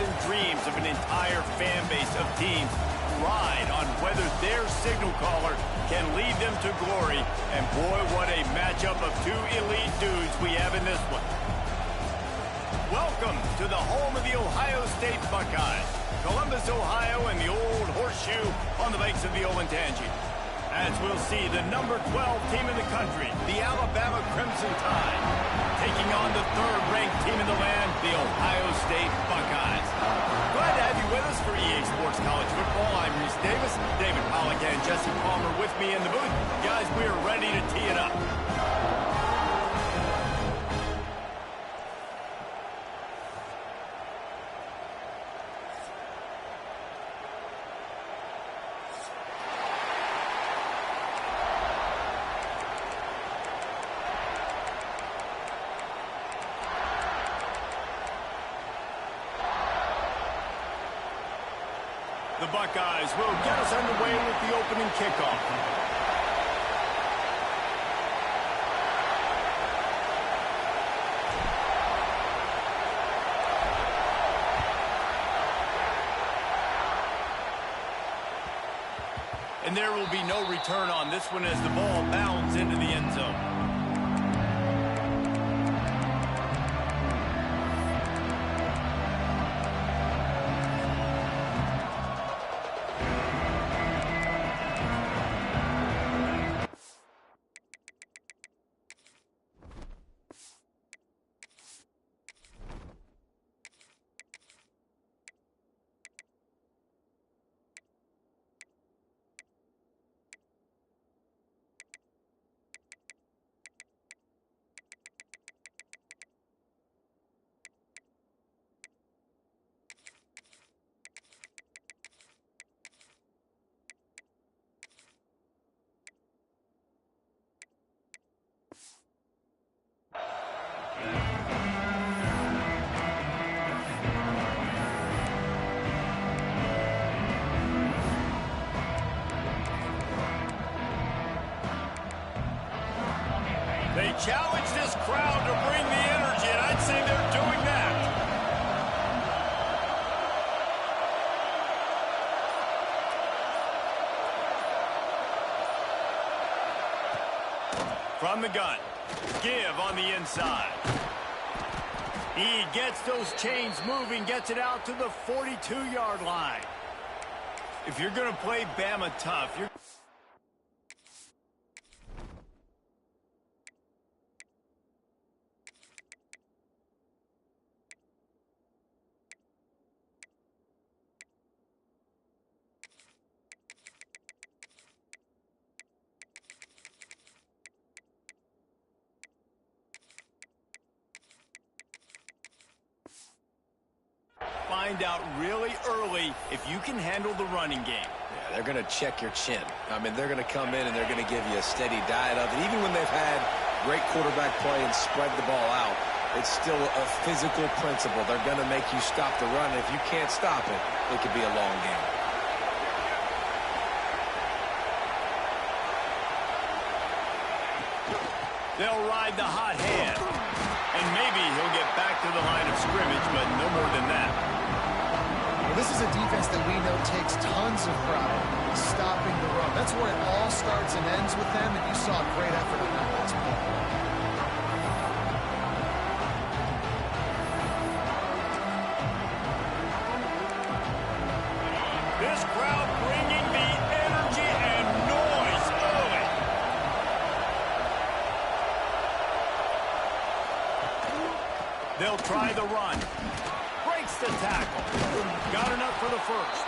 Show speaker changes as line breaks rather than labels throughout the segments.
and dreams of an entire fan base of teams ride on whether their signal caller can lead them to glory. And boy, what a matchup of two elite dudes we have in this one. Welcome to the home of the Ohio State Buckeyes, Columbus, Ohio, and the old horseshoe on the banks of the Olentangy. As we'll see, the number 12 team in the country, the Alabama Crimson Tide, taking on the third-ranked team in the land, the Ohio State Buckeyes. Glad to have you with us for EA Sports College Football. I'm Reese Davis, David Pollack, and Jesse Palmer with me in the booth. Guys, we are ready to tee it up. The Buckeyes will get us underway with the opening kickoff. And there will be no return on this one as the ball bounds into the end zone. They challenge this crowd to bring the energy, and I'd say they're doing that. From the gun, give on the inside. He gets those chains moving, gets it out to the 42-yard line. If you're going to play Bama tough, you're find out really early if you can handle the running game.
Yeah, they're going to check your chin. I mean, they're going to come in and they're going to give you a steady diet of it. Even when they've had great quarterback play and spread the ball out, it's still a physical principle. They're going to make you stop the run. If you can't stop it, it could be a long game.
They'll ride the hot hand. And maybe he'll get back to the line of scrimmage, but no more than that.
Well, this is a defense that we know takes tons of pride in stopping the run. That's where it all starts and ends with them, and you saw a great effort on that last play.
This crowd bringing the energy and noise early. They'll try the run. Breaks the tackle. Got enough for the first.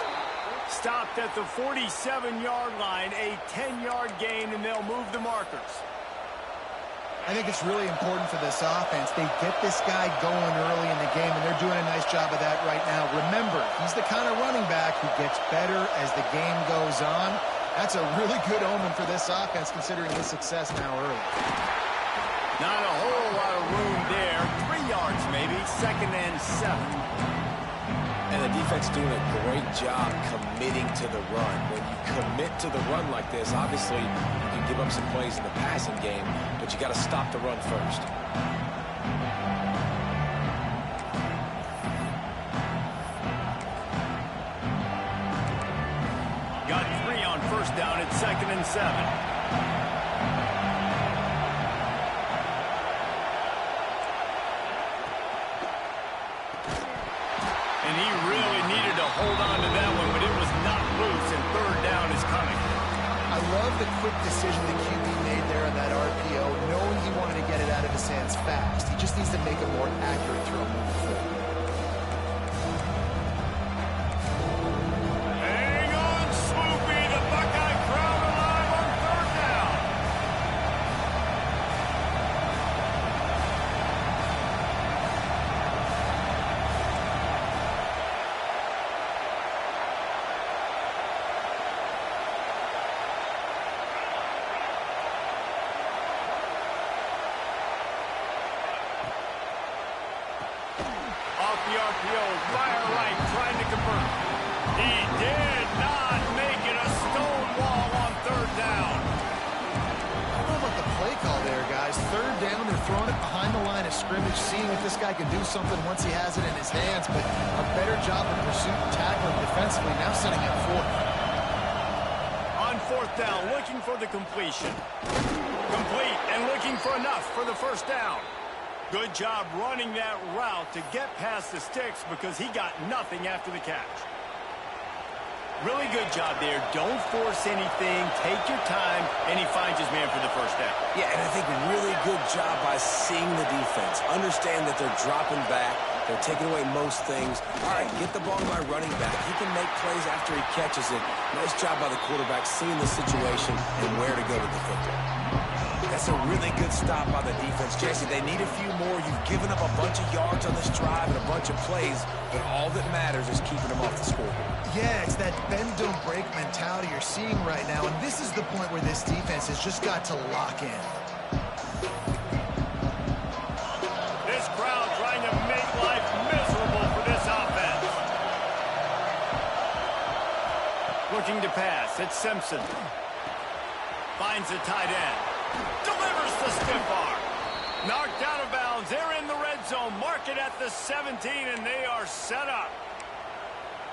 Stopped at the 47-yard line, a 10-yard gain, and they'll move the markers.
I think it's really important for this offense. They get this guy going early in the game, and they're doing a nice job of that right now. Remember, he's the kind of running back who gets better as the game goes on. That's a really good omen for this offense, considering his success now early.
Not a whole lot of room there. 3 yards maybe, 2nd and 7.
And the defense doing a great job committing to the run. When you commit to the run like this, obviously you can give up some plays in the passing game, but you got to stop the run first.
first down at 2nd and 7. And he really needed to hold on to that one, but it was not loose, and 3rd down is coming.
I love the quick decision the QB made there on that RPO, knowing he wanted to get it out of his hands fast. He just needs to make a more accurate throw moving forward.
Hang on, Swoopy. The Buckeye crowd alive on 3rd down. Off the RPO, fire right, trying to convert. He did not make it a stone wall on 3rd down.
I don't know about the play call there, guys. 3rd down, they're throwing it behind the line of scrimmage, seeing if this guy can do something once he has it in his hands, but a better job of pursuit and tackling defensively, now setting up 4th.
On 4th down, looking for the completion. Complete and looking for enough for the 1st down. Good job running that route to get past the sticks because he got nothing after the catch. Really good job there. Don't force anything. Take your time, and he finds his man for the 1st down.
Yeah, and I think really good job by seeing the defense. Understand that they're dropping back. They're taking away most things. All right, get the ball to my running back. He can make plays after he catches it. Nice job by the quarterback seeing the situation and where to go with the football. That's a really good stop by the defense. Jesse, they need a few more. You've given up a bunch of yards on this drive and a bunch of plays, but all that matters is keeping them off the scoreboard.
Yeah, it's that bend, don't break mentality you're seeing right now, and this is the point where this defense has just got to lock in.
This crowd trying to make life miserable for this offense. Looking to pass. It's Simpson. Finds the tight end. Delivers the stiff arm. Knocked out of bounds. They're in the red zone. Mark it at the 17, and they are set up.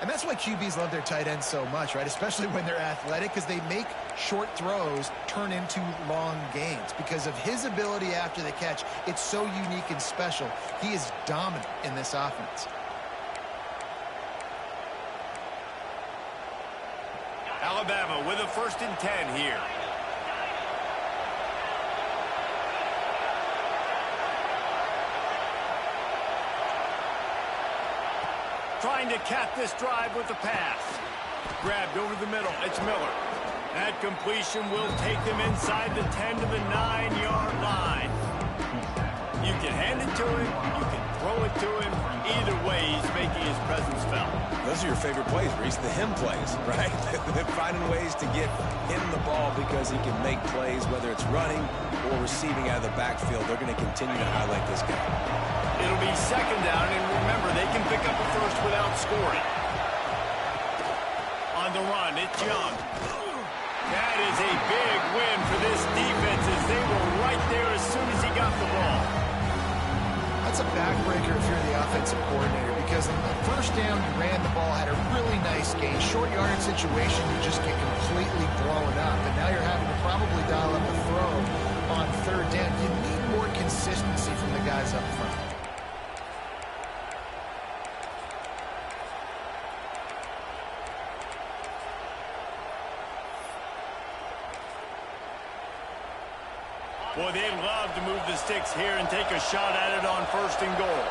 And that's why QBs love their tight ends so much, right? Especially when they're athletic, because they make short throws turn into long gains. Because of his ability after the catch, it's so unique and special. He is dominant in this offense.
Alabama with a 1st and 10 here. Trying to cap this drive with the pass. Grabbed over the middle. It's Miller. That completion will take them inside the 10 to the 9-yard line. You can hand it to him. You can throw it to him. Either way, he's making his presence felt.
Those are your favorite plays, Reese, the him plays, right? They're finding ways to get him the ball because he can make plays, whether it's running or receiving out of the backfield. They're going to continue to highlight this guy.
It'll be 2nd down, and remember, they can pick up a 1st without scoring. On the run, it's Young. That is a big win for this defense as they were right there as soon as he got the ball.
That's a backbreaker if you're the offensive coordinator, because on the 1st down, you ran the ball, had a really nice gain. Short yardage situation, you just get completely blown up, and now you're having to probably dial up a throw on 3rd down. You need more consistency from the guys up front.
Boy, they'd love to move the sticks here and take a shot at it on 1st and goal.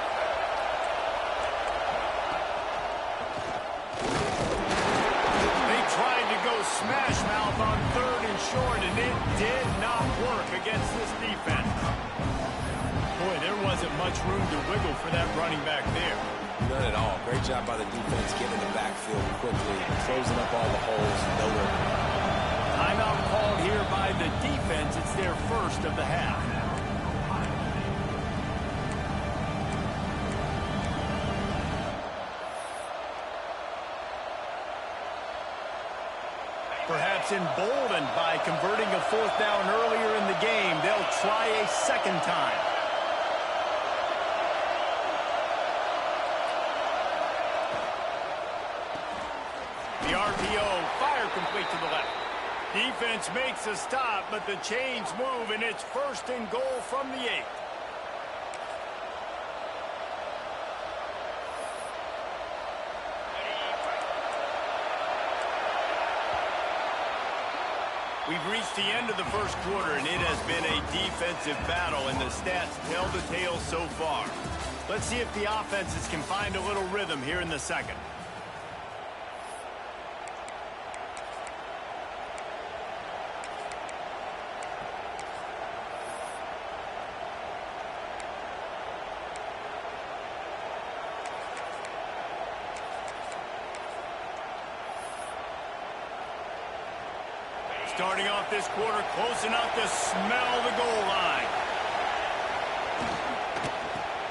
They tried to go smash mouth on 3rd and short, and it did not work against this defense. Boy, there wasn't much room to wiggle for that running back there.
None at all. Great job by the defense getting in the backfield quickly, closing up all the holes. No work.
Timeout called here by the defense. It's their 1st of the half. Perhaps emboldened by converting a 4th down earlier in the game, they'll try a 2nd time. The RPO, fire complete to the left. Defense makes a stop, but the chains move, and it's 1st and goal from the 8. We've reached the end of the first quarter, and it has been a defensive battle, and the stats tell the tale so far. Let's see if the offenses can find a little rhythm here in the second. Starting off this quarter close enough to smell the goal line.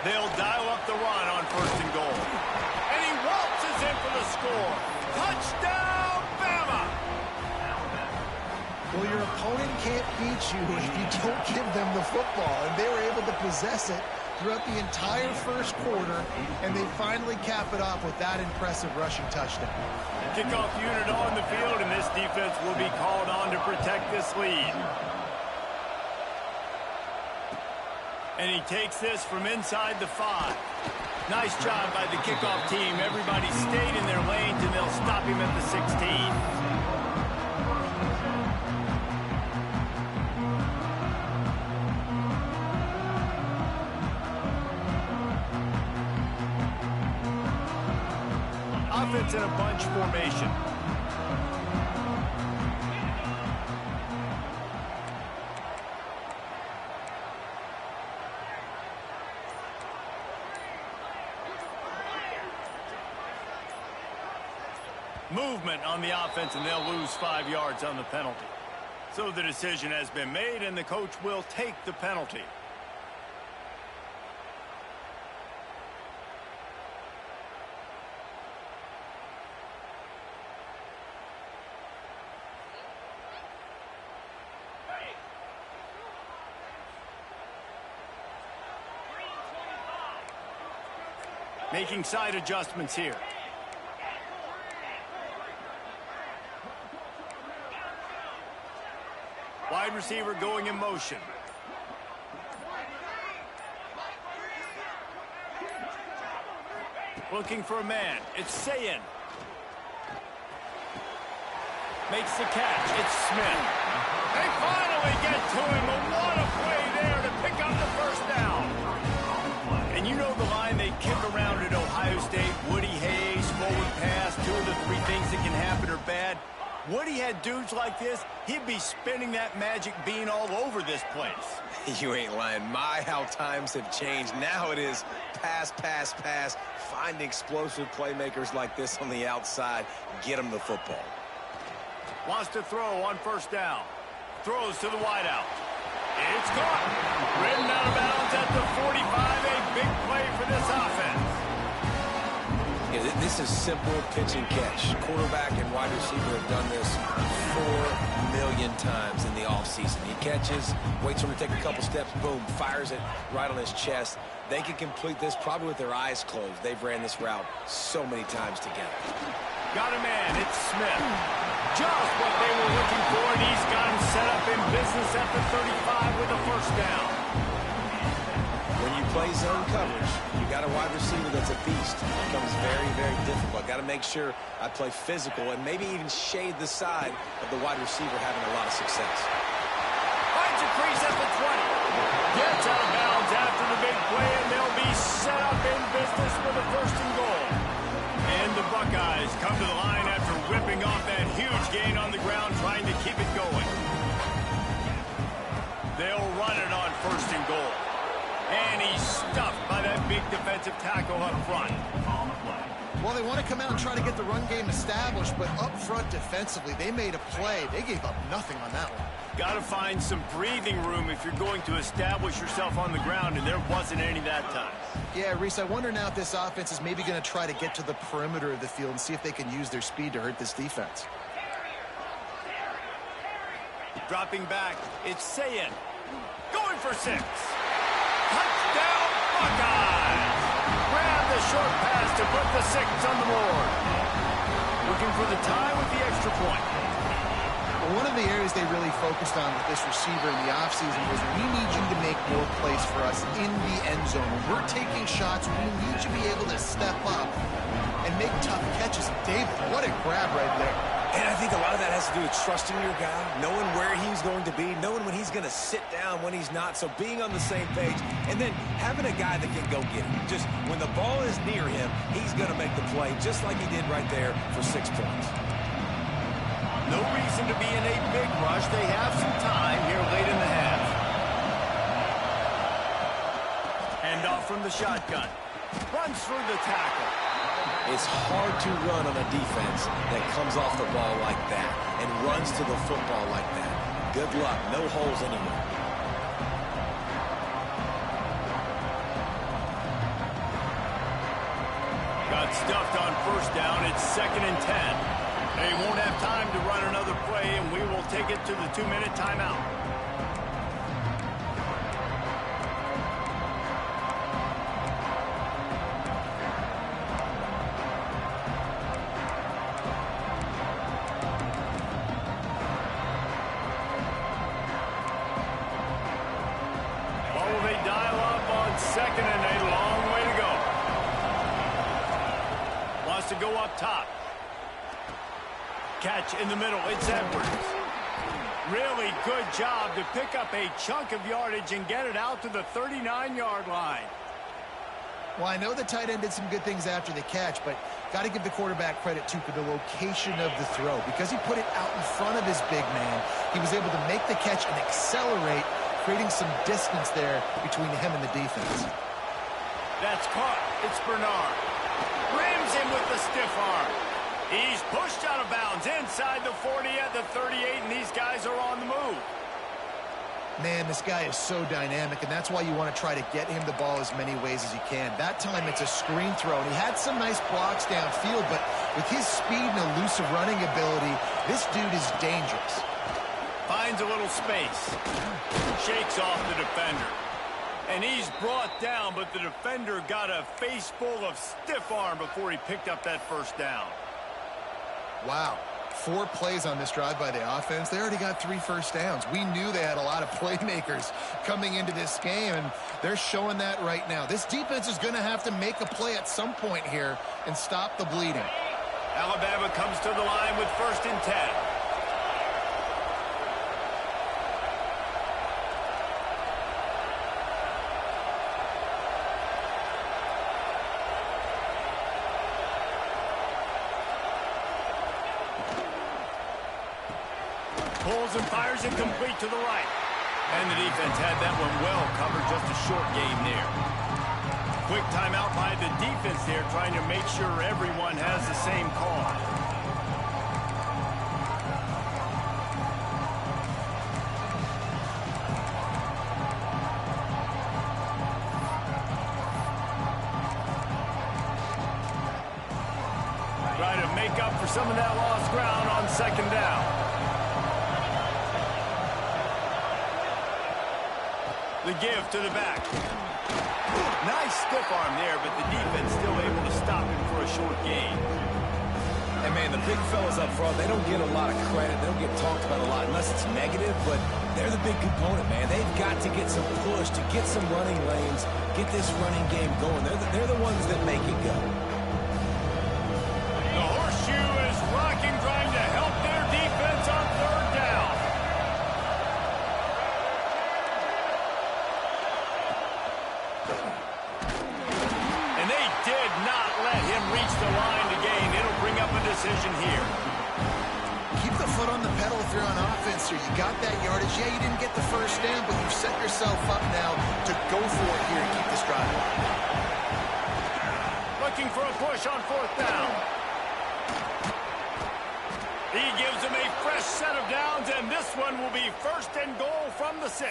They'll dial up the run on 1st and goal. And he waltzes in for the score. Touchdown, Bama!
Well, your opponent can't beat you if you don't give them the football. And they were able to possess it throughout the entire first quarter, and they finally cap it off with that impressive rushing touchdown.
Kickoff unit on the field, and this defense will be called on to protect this lead. And he takes this from inside the 5. Nice job by the kickoff team. Everybody stayed in their lanes, and they'll stop him at the 16. Offense in a bunch formation. Movement on the offense, and they'll lose 5 yards on the penalty. So the decision has been made, and the coach will take the penalty. Making side adjustments here. Wide receiver going in motion. Looking for a man. It's Sayin. Makes the catch. It's Smith. They finally get to him, but what a play there to pick up the first down. And you know the line they kick around at Ohio State. Woody Hayes, forward pass, 2 of the 3 things that can happen are bad. Woody had dudes like this, he'd be spinning that magic bean all over this place.
You ain't lying. My, how times have changed. Now it is pass, pass, pass. Find explosive playmakers like this on the outside. Get them the football.
Wants to throw on 1st down. Throws to the wideout. It's caught. Ridden out of bounds at the 45. A big play for this offense.
Yeah, this is simple pitch and catch. Quarterback and wide receiver have done this 4 million times in the offseason. He catches, waits for him to take a couple steps, boom, fires it right on his chest. They can complete this probably with their eyes closed. They've ran this route so many times together.
Got a man. It's Smith. Just what they were looking for, and he's got him set up in business at the 35 with a 1st down.
When you play zone coverage, you got a wide receiver that's a beast. It becomes very, very difficult. Got to make sure I play physical and maybe even shade the side of the wide receiver having a lot of success.
Finds a crease at the 20. Gets out of bounds after the big play, and they'll be set up in business with a 1st and goal. And the Buckeyes come to the line after whipping off that huge gain on the ground, trying to keep it going. They'll run it on 1st and goal. And he's stuffed by that big defensive tackle up front.
Well, they want to come out and try to get the run game established, but up front defensively, they made a play. They gave up nothing on that one.
Got to find some breathing room if you're going to establish yourself on the ground, and there wasn't any that time.
Yeah, Reese, I wonder now if this offense is maybe going to try to get to the perimeter of the field and see if they can use their speed to hurt this defense.
Dropping back, it's Sayin. Going for 6. Touchdown, Buckeyes! Grab the short pass to put the 6 on the board. Looking for the tie with the extra point.
One of the areas they really focused on with this receiver in the offseason was we need you to make more plays for us in the end zone. When we're taking shots, we need you to be able to step up and make tough catches. David, what a grab right there.
And I think a lot of that has to do with trusting your guy, knowing where he's going to be, knowing when he's going to sit down, when he's not, so being on the same page, and then having a guy that can go get it. Just when the ball is near him, he's going to make the play, just like he did right there for 6 points.
No reason to be in a big rush. They have some time here late in the half. Hand off from the shotgun. Runs through the tackle.
It's hard to run on a defense that comes off the ball like that and runs to the football like that. Good luck. No holes anywhere.
Got stuffed on first down. It's 2nd and 10. They won't have time to run another play, and we will take it to the 2-minute timeout. They dial up on 2nd and a long way to go. Wants to go up top. Catch in the middle. It's Edwards. Really good job to pick up a chunk of yardage and get it out to the 39-yard line.
Well, I know the tight end did some good things after the catch, but got to give the quarterback credit, too, for the location of the throw. Because he put it out in front of his big man, he was able to make the catch and accelerate, creating some distance there between him and the defense.
That's caught. It's Bernard. Rims him with the stiff arm. He's pushed out of bounds inside the 40 at the 38, and these guys are on the move.
Man, this guy is so dynamic, and that's why you want to try to get him the ball as many ways as you can. That time it's a screen throw, and he had some nice blocks downfield, but with his speed and elusive running ability, this dude is dangerous.
Finds a little space. Shakes off the defender. And he's brought down, but the defender got a face full of stiff arm before he picked up that first down.
Wow. 4 plays on this drive by the offense. They already got 3 first downs. We knew they had a lot of playmakers coming into this game, and they're showing that right now. This defense is going to have to make a play at some point here and stop the bleeding.
Alabama comes to the line with 1st and 10. Pulls and fires it complete to the right. And the defense had that one well covered, just a short gain there. Quick timeout by the defense there, trying to make sure everyone has the same call. Try to make up for some of that lost ground on 2nd down. The give to the back. Nice stiff arm there, but the defense still able to stop him for a short gain.
And, man, the big fellas up front, they don't get a lot of credit. They don't get talked about a lot unless it's negative, but they're the big component, man. They've got to get some push, to get some running lanes, get this running game going. They're the ones that make it go.
The horseshoe is rocking, trying to help their defense on 3rd down. Did not let him reach the line to gain. It'll bring up a decision here.
Keep the foot on the pedal if you're on offense here. You got that yardage. Yeah, you didn't get the first down, but you've set yourself up now to go for it here and keep this drive.
Looking for a push on 4th down. He gives him a fresh set of downs, and this one will be 1st and goal from the 6.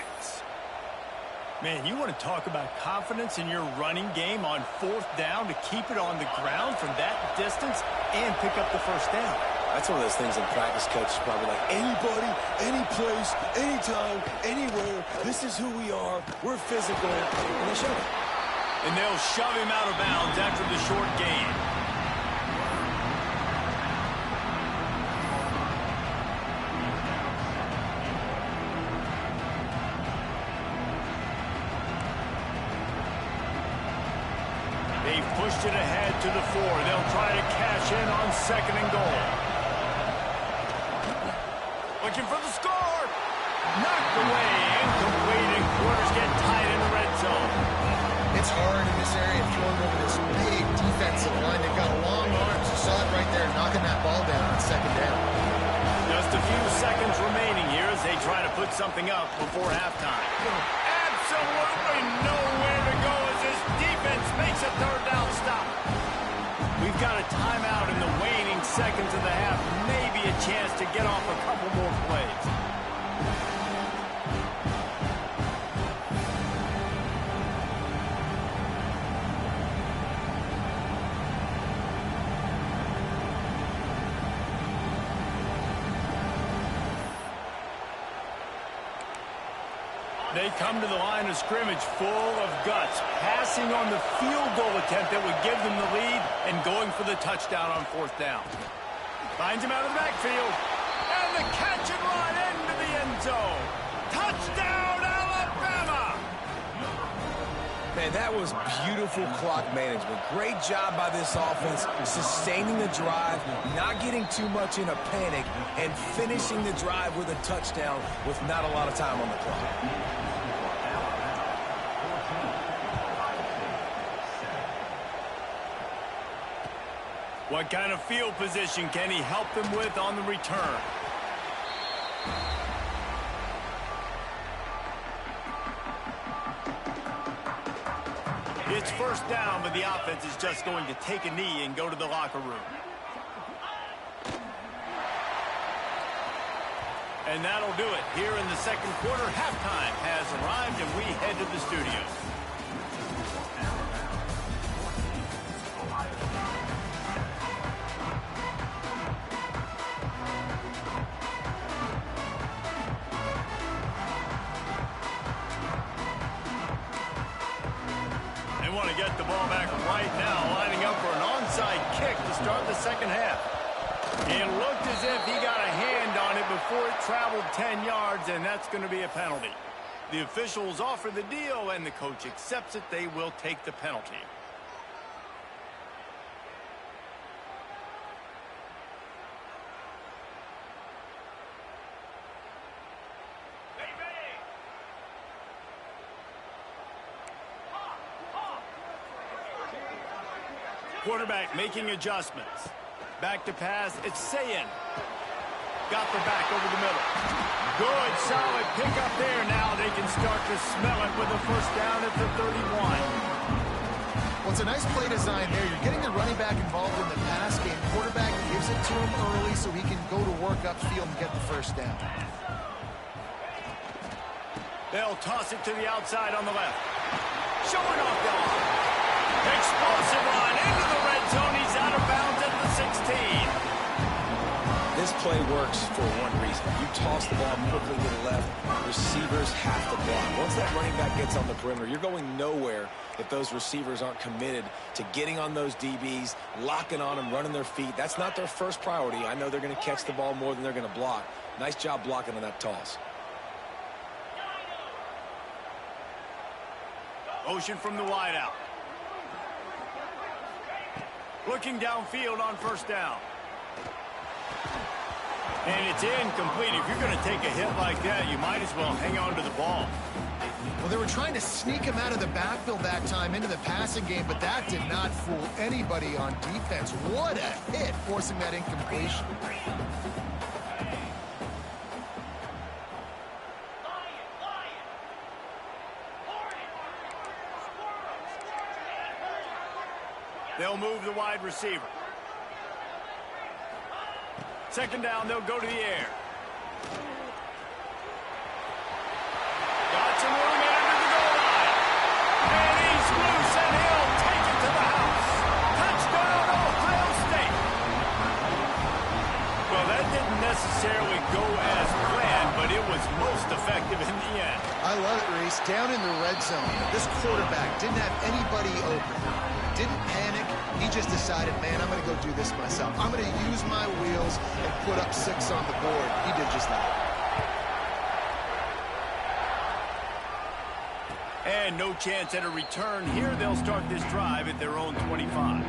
Man, you want to talk about confidence in your running game on 4th down to keep it on the ground from that distance and pick up the first down.
That's one of those things in practice, coach is probably like, anybody, any place, anytime, anywhere, this is who we are, we're physical, and they show it.
And they'll shove him out of bounds after the short gain. pushed it ahead to the 4. They'll try to cash in on 2nd and goal. Looking for the score. Knocked away. Incomplete, and quarters get tied in the red zone.
It's hard in this area throwing over this big defensive line. They've got long arms. You saw it right there, knocking that ball down on 2nd down.
Just a few seconds remaining here as they try to put something up before halftime. Absolutely nowhere to go as this defense makes a 3rd down stop. We've got a timeout in the waning seconds of the half. Maybe a chance to get off a couple more plays. They come to the line of scrimmage full of guts, passing on the field goal attempt that would give them the lead and going for the touchdown on 4th down. Finds him out of the backfield, and the catch and run into the end zone. Touchdown, Alabama!
Man, that was beautiful clock management. Great job by this offense, sustaining the drive, not getting too much in a panic, and finishing the drive with a touchdown with not a lot of time on the clock.
What kind of field position can he help them with on the return? It's 1st down, but the offense is just going to take a knee and go to the locker room. And that'll do it. Here in the 2nd quarter, halftime has arrived, and we head to the studio. They want to get the ball back right now, lining up for an onside kick to start the 2nd half. It looked as if he got a hand on it before it traveled 10 yards, and that's going to be a penalty. The officials offer the deal, and the coach accepts it. They will take the penalty. Quarterback making adjustments. Back to pass, it's Sayin. Got the back over the middle. Good, solid pickup there. Now they can start to smell it with a 1st down at the 31.
Well, it's a nice play design there. You're getting the running back involved in the pass game. Quarterback gives it to him early so he can go to work upfield and get the 1st down.
They'll toss it to the outside on the left. Showing off the arm. Explosive run into the red zone. He's out of bounds at the 16.
This play works for one reason. You toss the ball quickly to the left, receivers have to block. Once that running back gets on the perimeter, you're going nowhere if those receivers aren't committed to getting on those DBs, locking on them, running their feet. That's not their first priority. I know they're going to catch the ball more than they're going to block. Nice job blocking on that toss.
Motion from the wideout. Looking downfield on 1st down. And it's incomplete. If you're going to take a hit like that, you might as well hang on to the ball.
Well, they were trying to sneak him out of the backfield that time into the passing game, but that did not fool anybody on defense. What a hit, forcing that incompletion.
They'll move the wide receiver. 2nd down, they'll go to the air. Got some room into the goal line. And he's loose, and he'll take it to the house. Touchdown, Ohio State. Well, that didn't necessarily go as planned, but it was most effective in the end.
I love it, Reese. Down in the red zone, this quarterback didn't have anybody open. Didn't panic. He just decided, man, I'm going to go do this myself. I'm going to use my wheels and put up 6 on the board. He did just that.
And no chance at a return here. They'll start this drive at their own 25.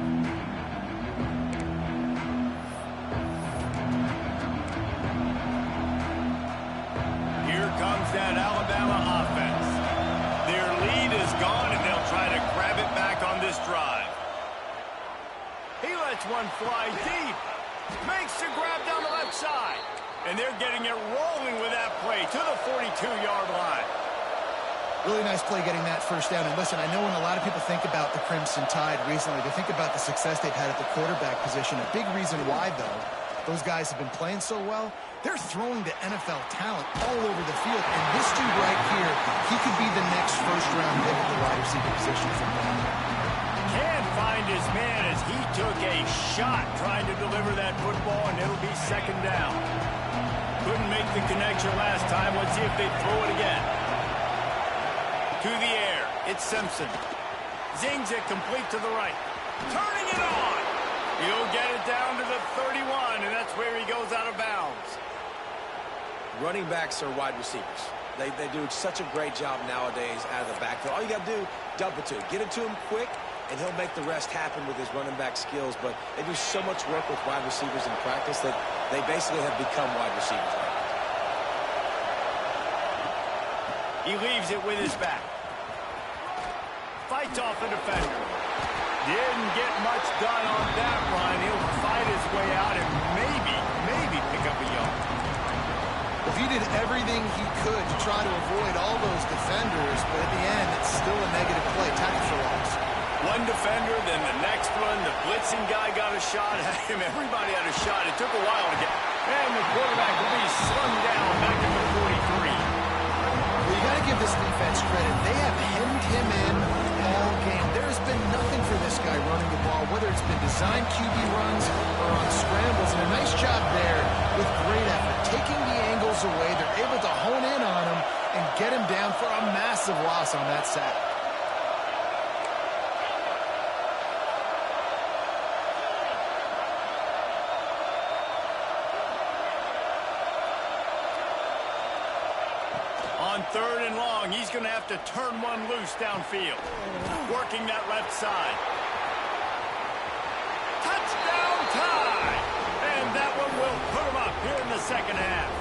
Here comes that Alabama offense. Their lead is gone, and they'll try to grab it back on this drive. He lets one fly deep. Makes the grab down the left side. And they're getting it rolling with that play to the 42-yard line.
Really nice play getting that first down. And listen, I know when a lot of people think about the Crimson Tide recently, they think about the success they've had at the quarterback position. A big reason why, though, those guys have been playing so well, they're throwing to NFL talent all over the field. And this dude right here, he could be the next first-round pick at the wide receiver position from them.
Can't find his man as he took a shot trying to deliver that football, and it'll be second down. Couldn't make the connection last time. Let's see if they throw it again. To the air, it's Simpson. Zings it complete to the right. Turning it on. He'll get it down to the 31, and that's where he goes out of bounds.
Running backs are wide receivers. They do such a great job nowadays out of the backfield. All you got to do, dump it to him. Get it to him quick, and he'll make the rest happen with his running back skills. But they do so much work with wide receivers in practice that they basically have become wide receivers.
He leaves it with his back. Fights off the defender. Didn't get much done on that run. He'll fight his way out and maybe pick up a yard.
Well, he did everything he could to try to avoid all those defenders, but at the end, it's still a negative play. Tackle for loss.
One defender, then the next one. The blitzing guy got a shot at him. Everybody had a shot. It took a while to get. And the quarterback will be slung down back at the 43.
Well, you got to give this defense credit. They have hemmed him in all game. There's been nothing for this guy running the ball, whether it's been designed QB runs or on scrambles. And a nice job there with great effort. Taking the angles away, they're able to hone in on him and get him down for a massive loss on that sack.
On third and long, he's going to have to turn one loose downfield. Working that left side. Touchdown tie! And that one will put him up here in the second half.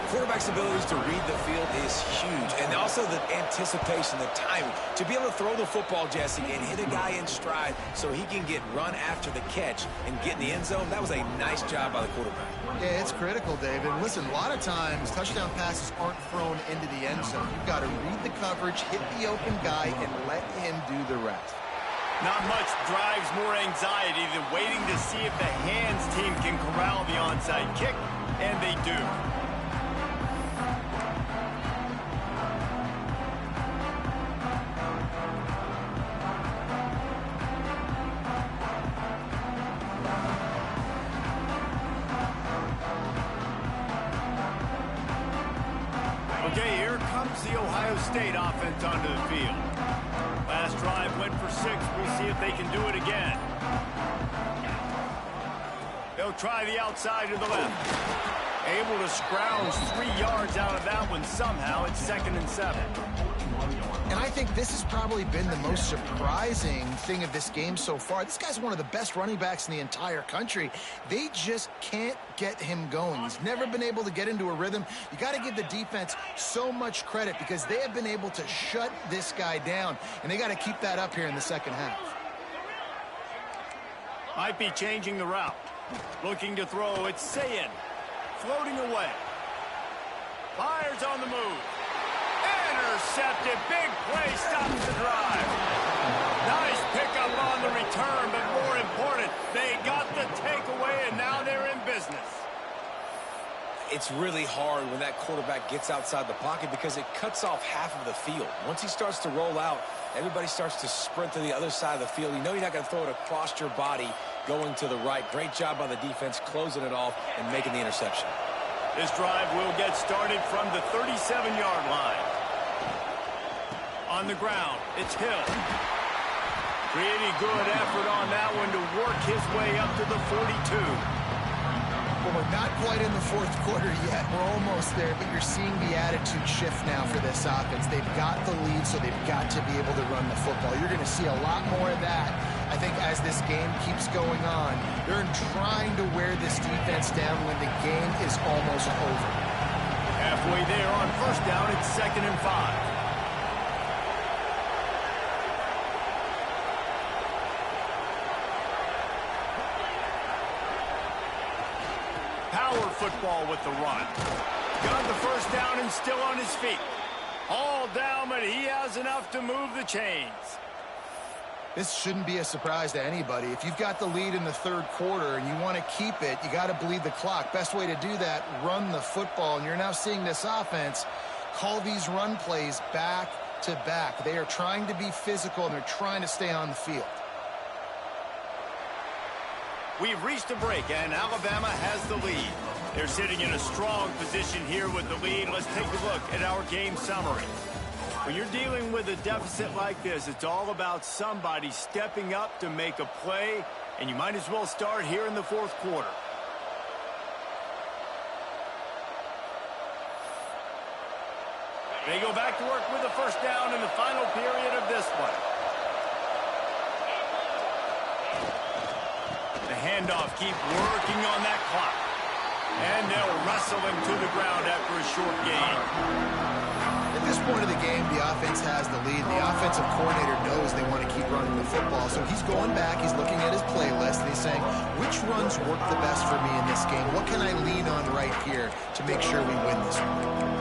Quarterback's abilities to read the field is huge. And also the anticipation, the timing. To be able to throw the football, Jesse, and hit a guy in stride so he can get run after the catch and get in the end zone, that was a nice job by the quarterback.
Yeah, it's critical, David. Listen, a lot of times touchdown passes aren't thrown into the end zone. You've got to read the coverage, hit the open guy, and let him do the rest.
Not much drives more anxiety than waiting to see if the hands team can corral the onside kick, and they do. Okay, here comes the Ohio State offense onto the field. Last drive went for 6. We'll see if they can do it again. They'll try the outside to the left. Able to scrounge 3 yards out of that one somehow. It's 2nd and 7.
And I think this has probably been the most surprising thing of this game so far. This guy's one of the best running backs in the entire country. They just can't get him going. He's never been able to get into a rhythm. You got to give the defense so much credit because they have been able to shut this guy down, and they got to keep that up here in the second half.
Might be changing the route. Looking to throw. It's Sayin. Floating away. Fires on the move. Intercepted. Big play. Stops the drive. Nice pickup on the return, but more important, they got the takeaway, and now they're in business.
It's really hard when that quarterback gets outside the pocket because it cuts off half of the field. Once he starts to roll out, everybody starts to sprint to the other side of the field. You know you're not going to throw it across your body going to the right. Great job by the defense closing it off and making the interception.
This drive will get started from the 37-yard line. On the ground, it's Hill. Pretty good effort on that one to work his way up to the 42.
Well, we're not quite in the fourth quarter yet. We're almost there, but you're seeing the attitude shift now for this offense. They've got the lead, so they've got to be able to run the football. You're going to see a lot more of that, I think, as this game keeps going on. They're trying to wear this defense down when the game is almost over.
Halfway there on first down, it's 2nd and 5. Power football with the run. Got the first down and still on his feet. All down, but he has enough to move the chains.
This shouldn't be a surprise to anybody. If you've got the lead in the third quarter and you want to keep it, you got to bleed the clock. Best way to do that, run the football. And you're now seeing this offense call these run plays back to back. They are trying to be physical, and they're trying to stay on the field.
We've reached a break, and Alabama has the lead. They're sitting in a strong position here with the lead. Let's take a look at our game summary. When you're dealing with a deficit like this, it's all about somebody stepping up to make a play, and you might as well start here in the fourth quarter. They go back to work with a first down in the final period of this one. The handoff, keep working on that clock. And they'll wrestle him to the ground after a short gain.
At this point of the game, the offense has the lead. The offensive coordinator knows they want to keep running the football. So he's going back, he's looking at his playlist, and he's saying, which runs work the best for me in this game? What can I lean on right here to make sure we win this one?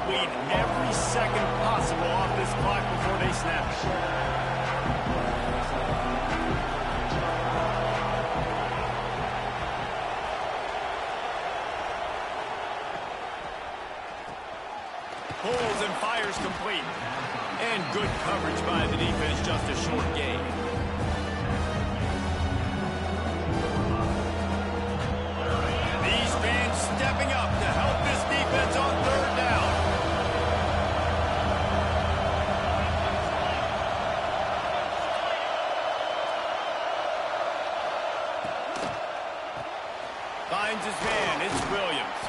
Bleed every second possible off this clock before they snap it. Pulls and fires complete. And good coverage by the defense, just a short gain. These fans stepping up to help this defense on third down. Finds his man, it's Williams.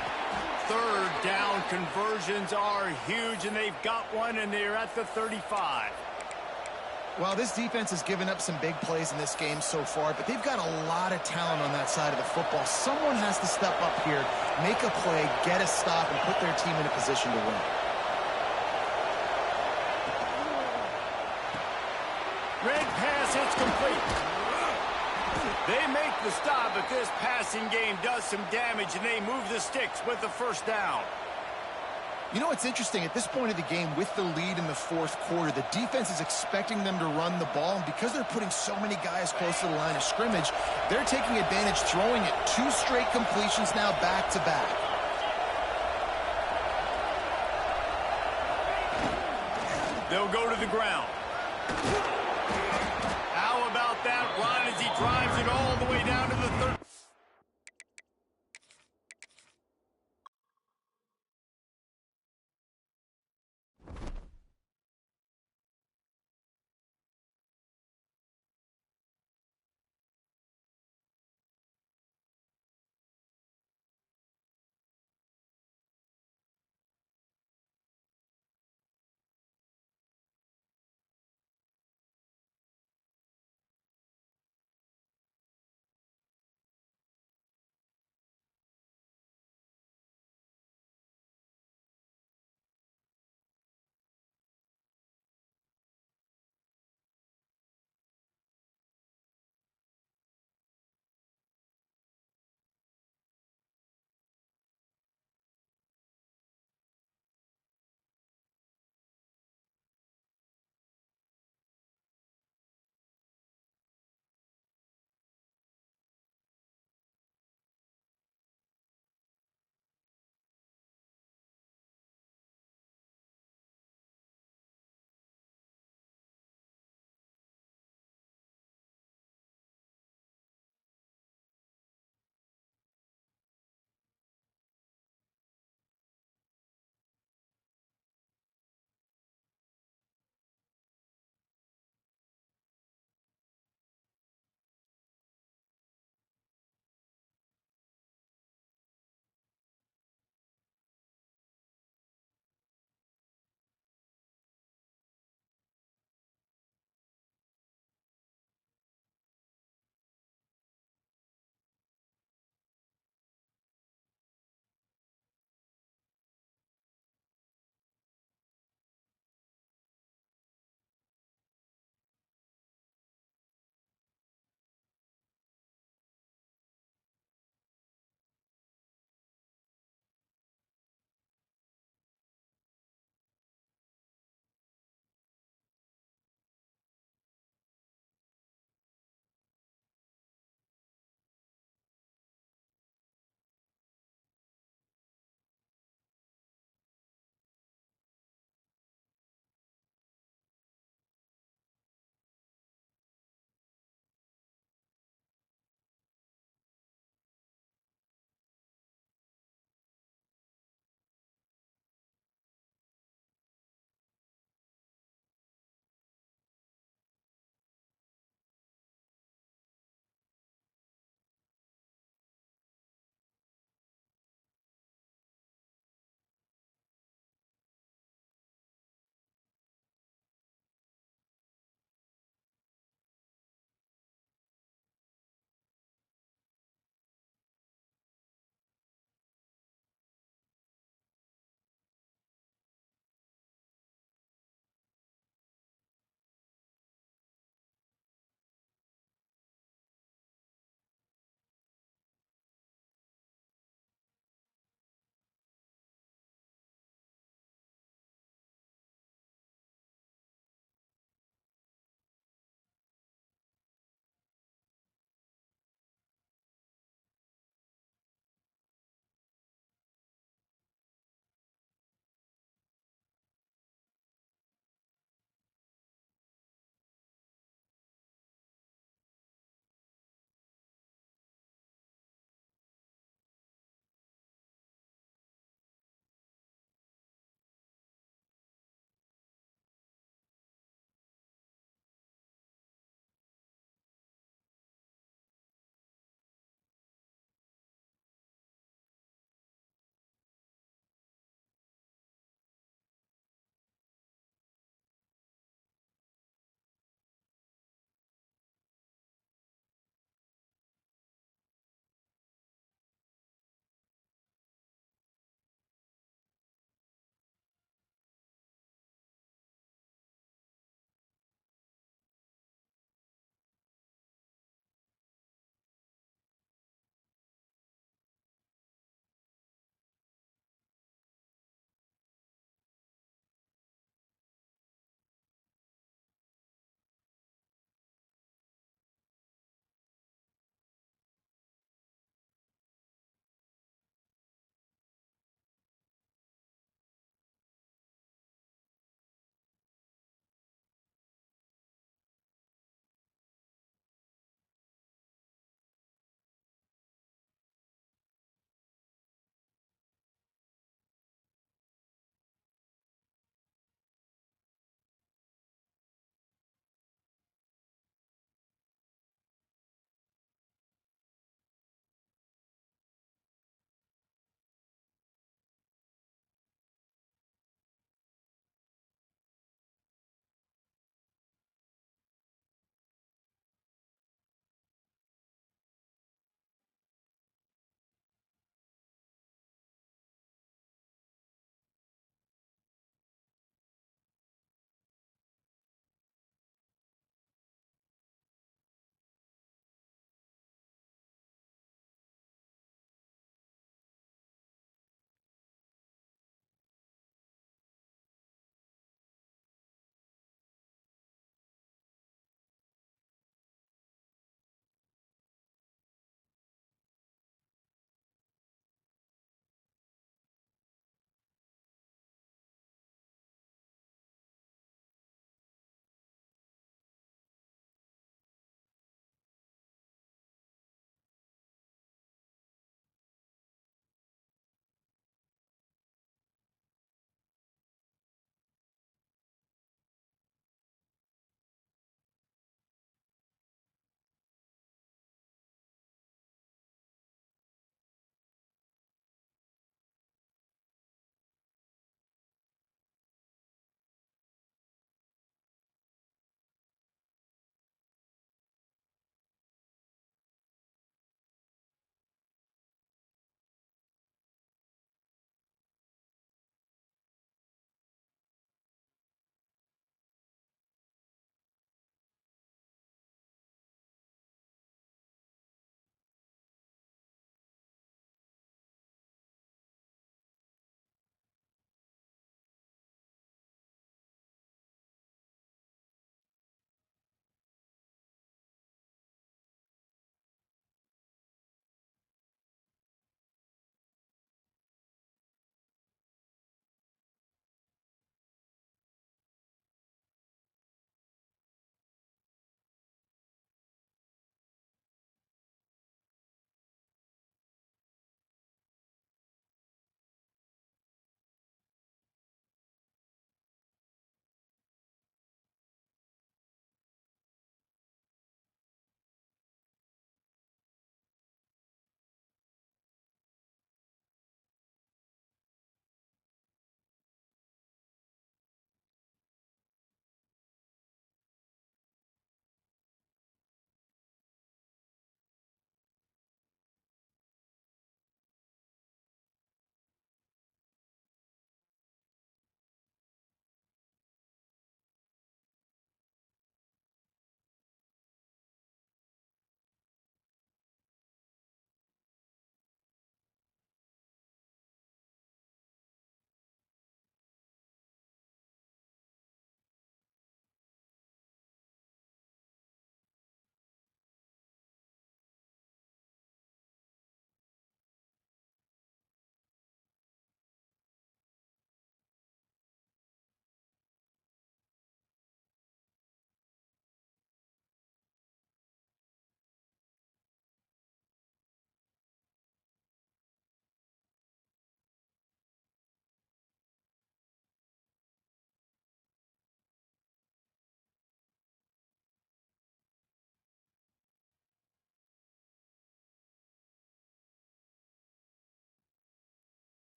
Third down conversions are huge, and they've got one, and they're at the 35.
Well, this defense has given up some big plays in this game so far, but they've got a lot of talent on that side of the football. Someone has to step up here, make a play, get a stop, and put their team in a position to win.
Red pass hits complete. They make the stop, but this passing game does some damage, and they move the sticks with the first down.
You know what's interesting? At this point of the game, with the lead in the fourth quarter, the defense is expecting them to run the ball, and because they're putting so many guys close to the line of scrimmage, they're taking advantage, throwing it 2 straight completions now back to back. They'll go to the ground. How about that run